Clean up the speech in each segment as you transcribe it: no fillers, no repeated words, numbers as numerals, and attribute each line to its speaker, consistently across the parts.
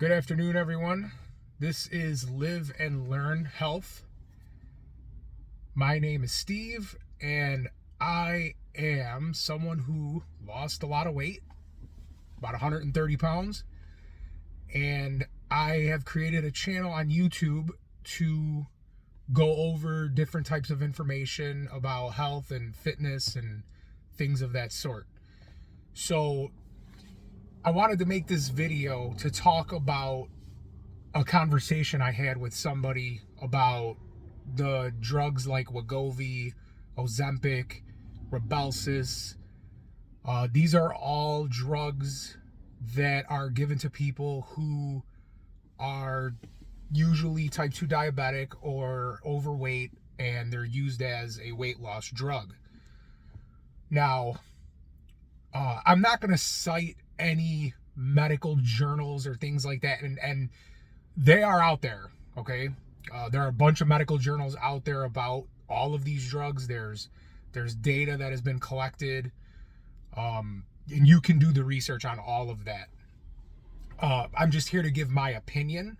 Speaker 1: Good afternoon, everyone. This is Live and Learn Health. My name is Steve, and I am someone who lost a lot of weight, about 130 pounds, and I have created a channel on YouTube to go over different types of information about health and fitness and things of that sort. So I wanted to make this video to talk about a conversation I had with somebody about the drugs like Wegovy, Ozempic, Rebelsus. These are all drugs that are given to people who are usually type 2 diabetic or overweight, and they're used as a weight loss drug. Now, I'm not going to cite any medical journals or things like that, and they are out there, okay? There are a bunch of medical journals out there about all of these drugs. There's data that has been collected, and you can do the research on all of that. I'm just here to give my opinion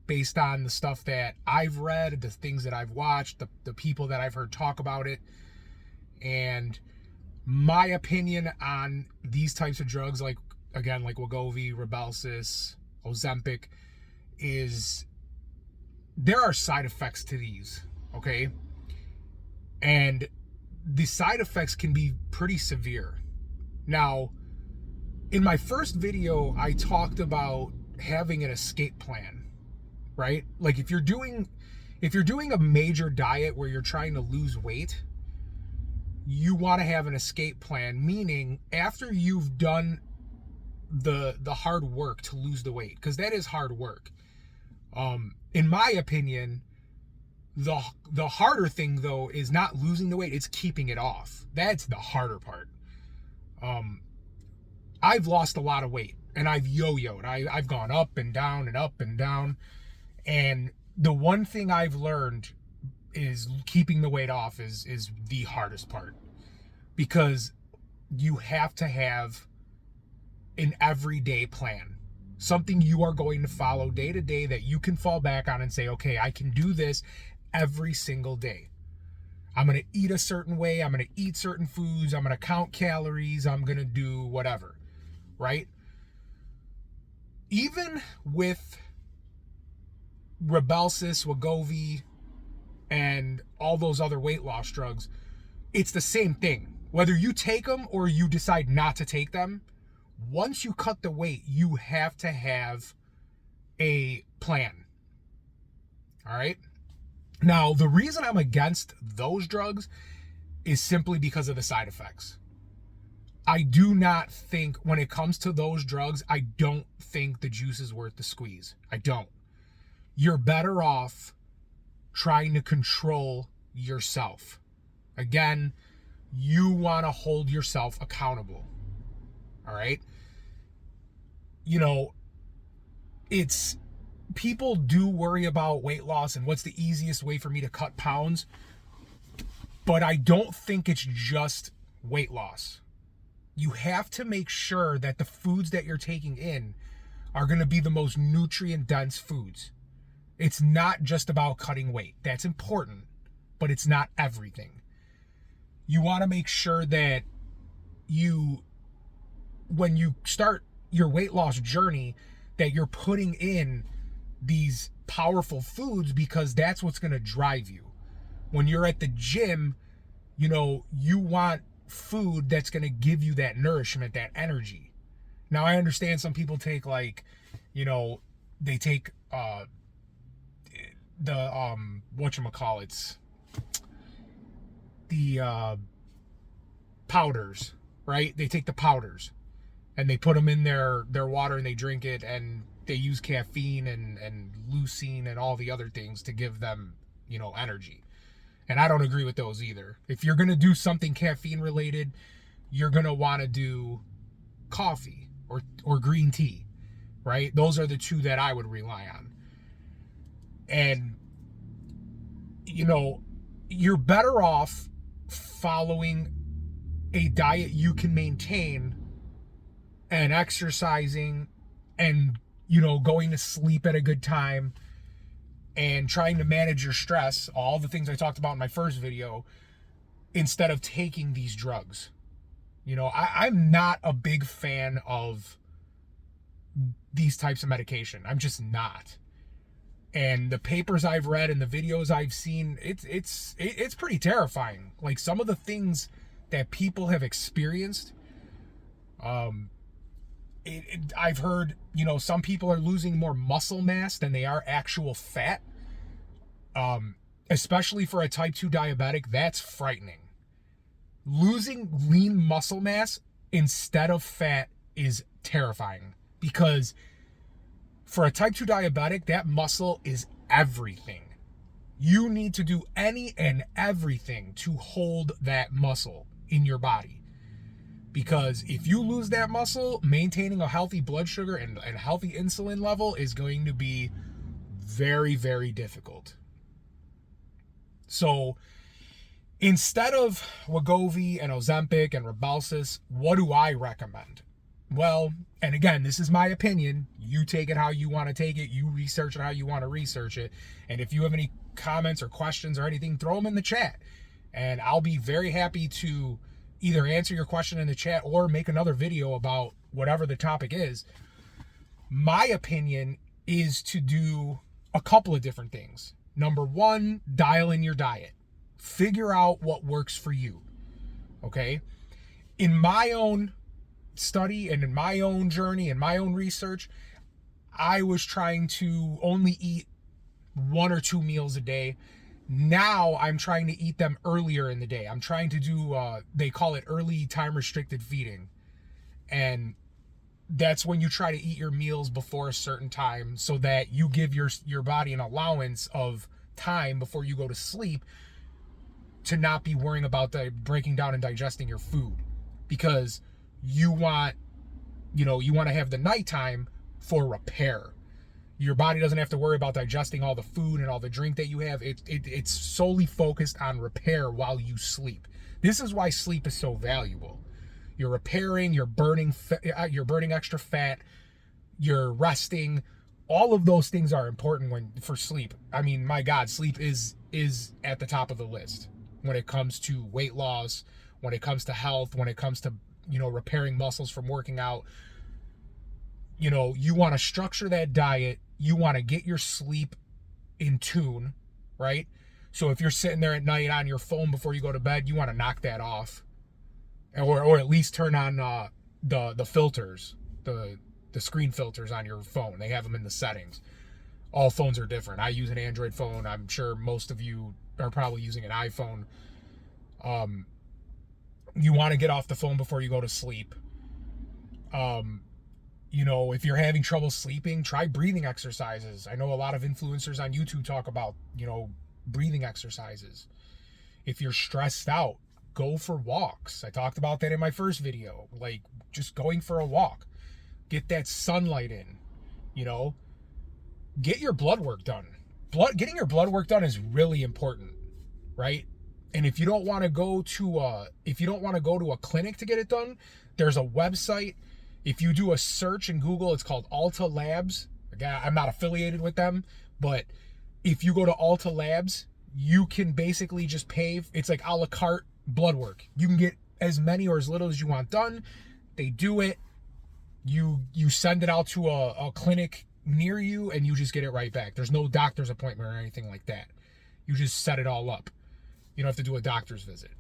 Speaker 1: based on the stuff that I've read, the things that I've watched, the people that I've heard talk about it, and my opinion on these types of drugs, like Wegovy, Rebelsus, Ozempic, is there are side effects to these, okay? And the side effects can be pretty severe. Now, in my first video, I talked about having an escape plan, right? Like if you're doing a major diet where you're trying to lose weight, you want to have an escape plan, meaning after you've done the hard work to lose the weight, because that is hard work. In my opinion, the harder thing though is not losing the weight, it's keeping it off. That's the harder part. I've lost a lot of weight and I've yo-yoed. I've gone up and down and up and down. And the one thing I've learned is keeping the weight off is the hardest part, because you have to have an everyday plan, something you are going to follow day to day that you can fall back on and say, okay, I can do this every single day. I'm going to eat a certain way. I'm going to eat certain foods. I'm going to count calories. I'm going to do whatever, right? Even with Rebelsus, Wegovy, and all those other weight loss drugs, it's the same thing. Whether you take them or you decide not to take them, once you cut the weight, you have to have a plan. All right? Now, the reason I'm against those drugs is simply because of the side effects. I do not think, when it comes to those drugs, I don't think the juice is worth the squeeze. I don't. You're better off trying to control yourself. Again, you want to hold yourself accountable. All right? You know, people do worry about weight loss and what's the easiest way for me to cut pounds, but I don't think it's just weight loss. You have to make sure that the foods that you're taking in are going to be the most nutrient-dense foods. It's not just about cutting weight. That's important, but it's not everything. You want to make sure that when you start your weight loss journey, that you're putting in these powerful foods, because that's what's going to drive you. When you're at the gym, you want food that's going to give you that nourishment, that energy. Now, I understand some people take they take the powders, right? They take the powders and they put them in their water and they drink it, and they use caffeine and leucine and all the other things to give them, energy. And I don't agree with those either. If you're going to do something caffeine related, you're going to want to do coffee or green tea, right? Those are the two that I would rely on. And, you're better off following a diet you can maintain and exercising and going to sleep at a good time and trying to manage your stress, all the things I talked about in my first video, instead of taking these drugs. I'm not a big fan of these types of medication. I'm just not. And the papers I've read and the videos I've seen, it's pretty terrifying. Like some of the things that people have experienced. I've heard, some people are losing more muscle mass than they are actual fat. Especially for a type 2 diabetic, that's frightening. Losing lean muscle mass instead of fat is terrifying, because for a type 2 diabetic, that muscle is everything. You need to do any and everything to hold that muscle in your body. Because if you lose that muscle, maintaining a healthy blood sugar and a healthy insulin level is going to be very, very difficult. So instead of Wegovy and Ozempic and Rebelsus, what do I recommend? Well, and again, this is my opinion. You take it how you want to take it. You research it how you want to research it. And if you have any comments or questions or anything, throw them in the chat. And I'll be very happy to either answer your question in the chat or make another video about whatever the topic is. My opinion is to do a couple of different things. Number one, dial in your diet. Figure out what works for you. Okay? In my own study and in my own journey and my own research, I was trying to only eat 1 or 2 meals a day. Now I'm trying to eat them earlier in the day. I'm trying to do, they call it early time restricted feeding. And that's when you try to eat your meals before a certain time so that you give your body an allowance of time before you go to sleep to not be worrying about breaking down and digesting your food. Because you want to have the nighttime for repair. Your body doesn't have to worry about digesting all the food and all the drink that you have. It's solely focused on repair while you sleep. This is why sleep is so valuable. You're repairing, you're burning extra fat, you're resting. All of those things are important for sleep. I mean, my God, sleep is at the top of the list when it comes to weight loss, when it comes to health, when it comes to, repairing muscles from working out. You want to structure that diet. You want to get your sleep in tune, right? So if you're sitting there at night on your phone before you go to bed, you want to knock that off. Or at least turn on the filters, the screen filters on your phone. They have them in the settings. All phones are different. I use an Android phone. I'm sure most of you are probably using an iPhone. You want to get off the phone before you go to sleep. If you're having trouble sleeping, try breathing exercises. I know a lot of influencers on YouTube talk about, breathing exercises. If you're stressed out, go for walks. I talked about that in my first video. Like, just going for a walk. Get that sunlight in, Get your blood work done. Getting your blood work done is really important, right? And if you don't want to go to a clinic to get it done, there's a website. If you do a search in Google, it's called Alta Labs. Again, I'm not affiliated with them, but if you go to Alta Labs, you can basically just pay. It's like a la carte blood work. You can get as many or as little as you want done. They do it. You send it out to a clinic near you, and you just get it right back. There's no doctor's appointment or anything like that. You just set it all up. You don't have to do a doctor's visit.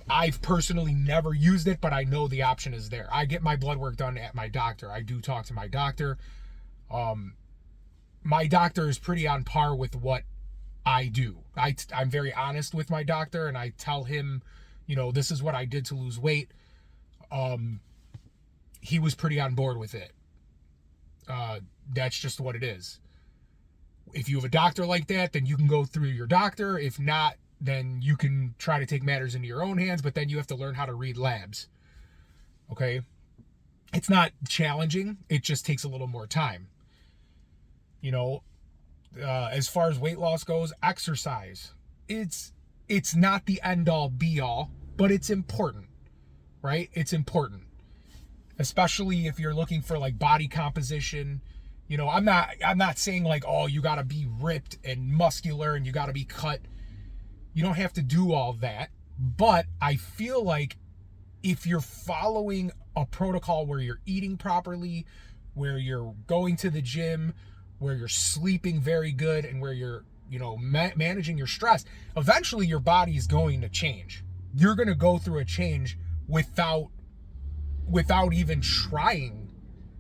Speaker 1: I've personally never used it, but I know the option is there. I get my blood work done at my doctor. I do talk to my doctor. My doctor is pretty on par with what I do. I'm very honest with my doctor, and I tell him, this is what I did to lose weight. He was pretty on board with it. That's just what it is. If you have a doctor like that, then you can go through your doctor. If not, then you can try to take matters into your own hands, but then you have to learn how to read labs. Okay? It's not challenging. It just takes a little more time. As far as weight loss goes, exercise. It's not the end all be all, but it's important, right? It's important. especially if you're looking for like body composition. You know, I'm not saying like, oh, you got to be ripped and muscular and you got to be cut. You don't have to do all that. But I feel like if you're following a protocol where you're eating properly, where you're going to the gym, where you're sleeping very good, and where you're, you know, managing your stress, eventually your body is going to change. You're going to go through a change without even trying.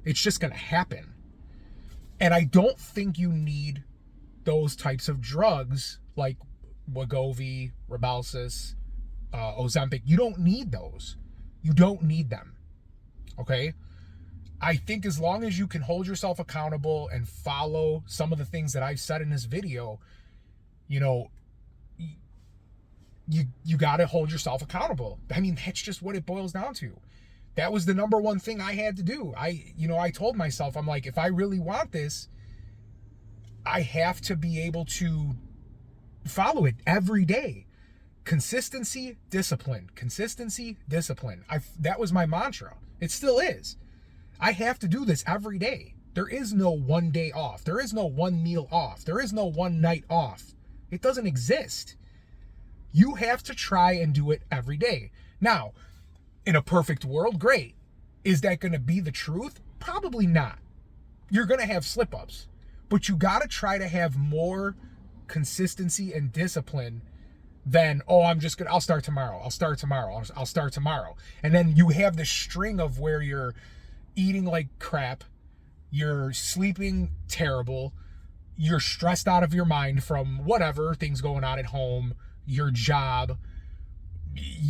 Speaker 1: It's just going to happen. And I don't think you need those types of drugs like Wegovy, Rebelsus, Ozempic. You don't need those. You don't need them. Okay? I think as long as you can hold yourself accountable and follow some of the things that I've said in this video, you know, you got to hold yourself accountable. I mean, that's just what it boils down to. That was the number one thing I had to do. I told myself, I'm like, if I really want this, I have to be able to follow it every day. Consistency, discipline. Consistency, discipline. That was my mantra. It still is. I have to do this every day. There is no one day off. There is no one meal off. There is no one night off. It doesn't exist. You have to try and do it every day. Now, in a perfect world, great. Is that going to be the truth? Probably not. You're going to have slip-ups. But you got to try to have more consistency and discipline than, oh, I'll start tomorrow. I'll start tomorrow. And then you have this string of where you're eating like crap, you're sleeping terrible, you're stressed out of your mind from whatever, things going on at home, your job,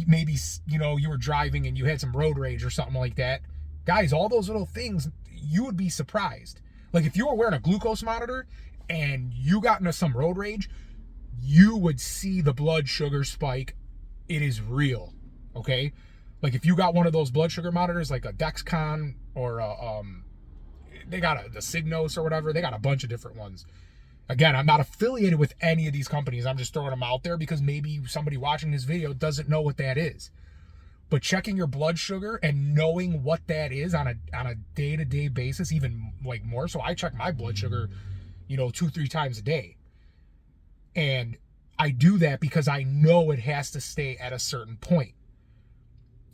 Speaker 1: maybe, you know, you were driving and you had some road rage or something like that. Guys, all those little things, you would be surprised. Like if you were wearing a glucose monitor and you got into some road rage, you would see the blood sugar spike. It is real, okay? Like if you got one of those blood sugar monitors, like a Dexcom or they got the Signos or whatever. They got a bunch of different ones. Again, I'm not affiliated with any of these companies. I'm just throwing them out there because maybe somebody watching this video doesn't know what that is. But checking your blood sugar and knowing what that is on a day-to-day basis, even like more so, I check my blood sugar, 2-3 times a day. And I do that because I know it has to stay at a certain point.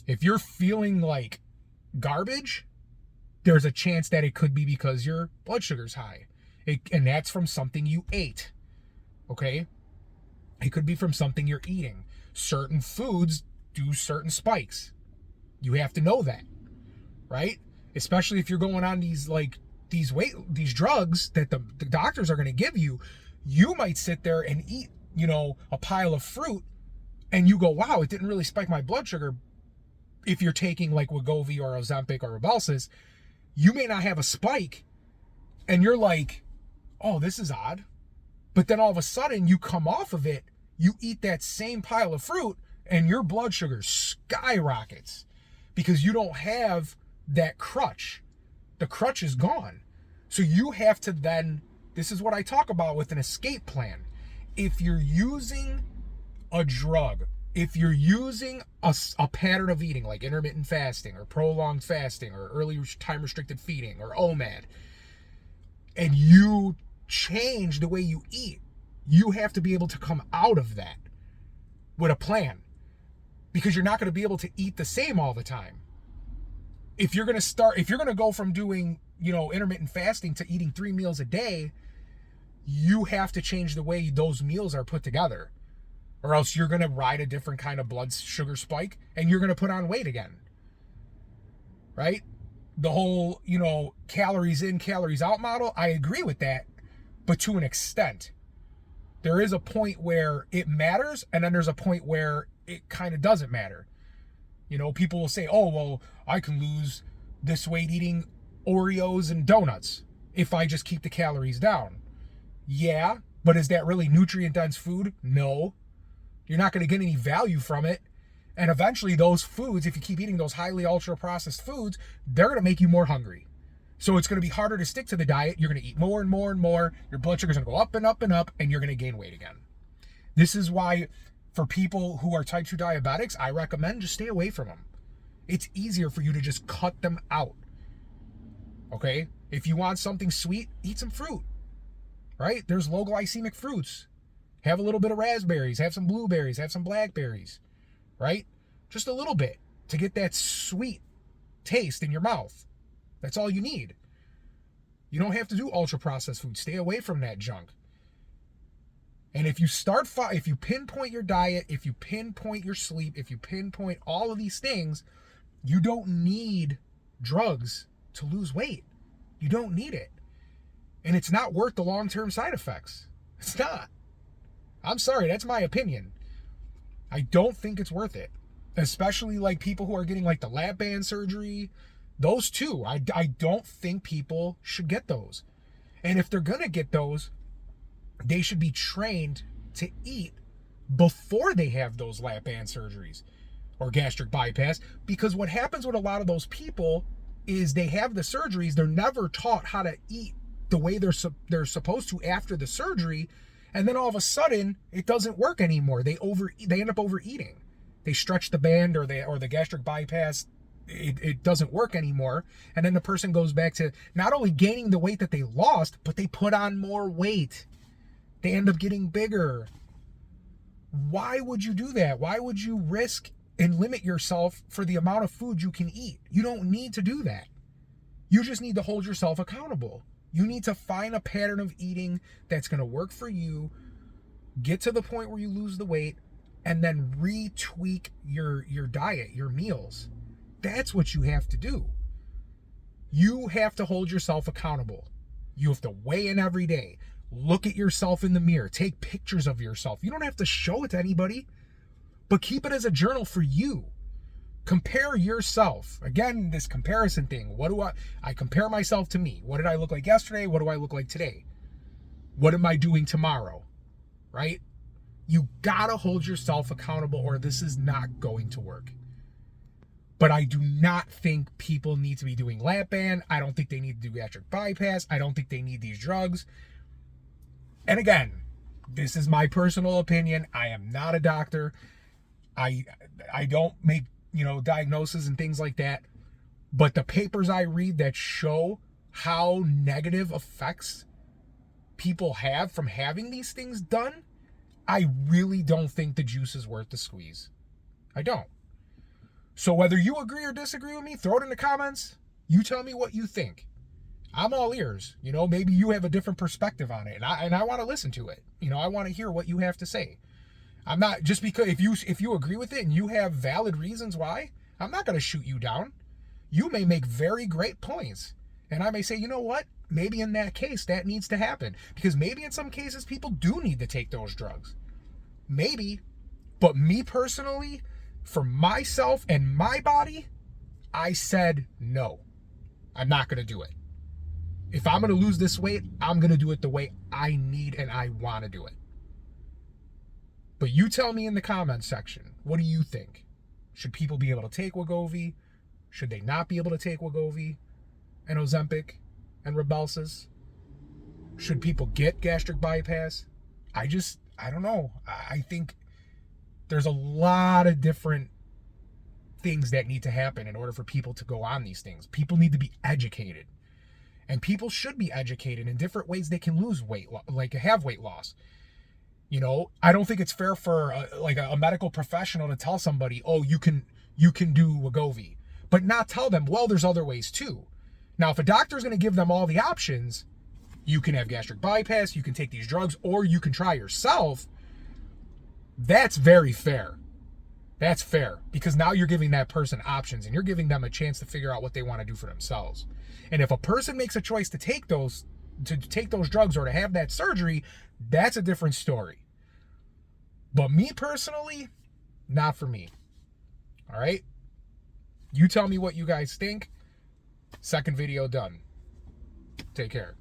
Speaker 1: If you're feeling like garbage, there's a chance that it could be because your blood sugar's high. And that's from something you ate, okay? It could be from something you're eating. Certain foods do certain spikes. You have to know that, right? Especially if you're going on these drugs that the doctors are going to give you. You might sit there and eat, a pile of fruit, and you go, wow, it didn't really spike my blood sugar. If you're taking like Wegovy or Ozempic or Rebelsus, you may not have a spike, and you're like, oh, this is odd. But then all of a sudden you come off of it, you eat that same pile of fruit, and your blood sugar skyrockets because you don't have that crutch. The crutch is gone. So you have to then, this is what I talk about with an escape plan. If you're using a drug, if you're using a pattern of eating like intermittent fasting or prolonged fasting or early time restricted feeding or OMAD, and you change the way you eat, you have to be able to come out of that with a plan, because you're not going to be able to eat the same all the time. If you're going to go from doing, intermittent fasting to eating 3 meals a day, you have to change the way those meals are put together, or else you're going to ride a different kind of blood sugar spike and you're going to put on weight again, right? The whole, calories in, calories out model, I agree with that, but to an extent. There is a point where it matters, and then there's a point where it kind of doesn't matter. People will say, oh, well, I can lose this weight eating Oreos and donuts if I just keep the calories down. Yeah, but is that really nutrient-dense food? No. You're not going to get any value from it. And eventually those foods, if you keep eating those highly ultra-processed foods, they're going to make you more hungry. So it's going to be harder to stick to the diet. You're going to eat more and more and more. Your blood sugar's going to go up and up and up, and you're going to gain weight again. This is why, for people who are type 2 diabetics, I recommend just stay away from them. It's easier for you to just cut them out. Okay? If you want something sweet, eat some fruit. Right? There's low glycemic fruits. Have a little bit of raspberries, have some blueberries, have some blackberries. Right? Just a little bit to get that sweet taste in your mouth. That's all you need. You don't have to do ultra processed food. Stay away from that junk. And if you pinpoint your diet, if you pinpoint your sleep, if you pinpoint all of these things, you don't need drugs to lose weight. You don't need it. And it's not worth the long-term side effects. It's not. I'm sorry, that's my opinion. I don't think it's worth it. Especially like people who are getting like the lap band surgery. Those two, I don't think people should get those. And if they're going to get those, they should be trained to eat before they have those lap band surgeries or gastric bypass. Because what happens with a lot of those people is they have the surgeries. They're never taught how to eat the way they're supposed to after the surgery. And then all of a sudden, it doesn't work anymore. They end up overeating. They stretch the band or the gastric bypass. It doesn't work anymore. And then the person goes back to not only gaining the weight that they lost, but they put on more weight. They end up getting bigger. Why would you do that? Why would you risk and limit yourself for the amount of food you can eat? You don't need to do that. You just need to hold yourself accountable. You need to find a pattern of eating that's going to work for you, get to the point where you lose the weight, and then retweak your diet, your meals. That's what you have to do. You have to hold yourself accountable. You have to weigh in every day. Look at yourself in the mirror. Take pictures of yourself. You don't have to show it to anybody, but keep it as a journal for you. Compare yourself. Again, this comparison thing. I compare myself to me. What did I look like yesterday? What do I look like today? What am I doing tomorrow? Right? You gotta hold yourself accountable or this is not going to work. But I do not think people need to be doing lap band. I don't think they need to do gastric bypass. I don't think they need these drugs. And again, this is my personal opinion. I am not a doctor. I don't make, diagnoses and things like that. But the papers I read that show how negative effects people have from having these things done, I really don't think the juice is worth the squeeze. I don't. So whether you agree or disagree with me, throw it in the comments. You tell me what you think. I'm all ears. Maybe you have a different perspective on it, and I want to listen to it. I want to hear what you have to say. I'm not just because if you agree with it and you have valid reasons why, I'm not going to shoot you down. You may make very great points, and I may say, you know what? Maybe in that case that needs to happen because maybe in some cases people do need to take those drugs. Maybe, but me personally, for myself and my body, I said no. I'm not going to do it. If I'm going to lose this weight, I'm going to do it the way I need and I want to do it. But you tell me in the comments section, what do you think? Should people be able to take Wegovy? Should they not be able to take Wegovy and Ozempic and Rebelsus? Should people get gastric bypass? I don't know. I think there's a lot of different things that need to happen in order for people to go on these things. People need to be educated. And people should be educated in different ways they can lose weight, like have weight loss. I don't think it's fair for a medical professional to tell somebody, oh, you can do Wegovy, but not tell them, well, there's other ways too. Now, if a doctor is going to give them all the options, you can have gastric bypass, you can take these drugs, or you can try yourself. That's very fair. That's fair because now you're giving that person options and you're giving them a chance to figure out what they want to do for themselves. And if a person makes a choice to take those drugs or to have that surgery, that's a different story. But me personally, not for me. All right? You tell me what you guys think. Second video done. Take care.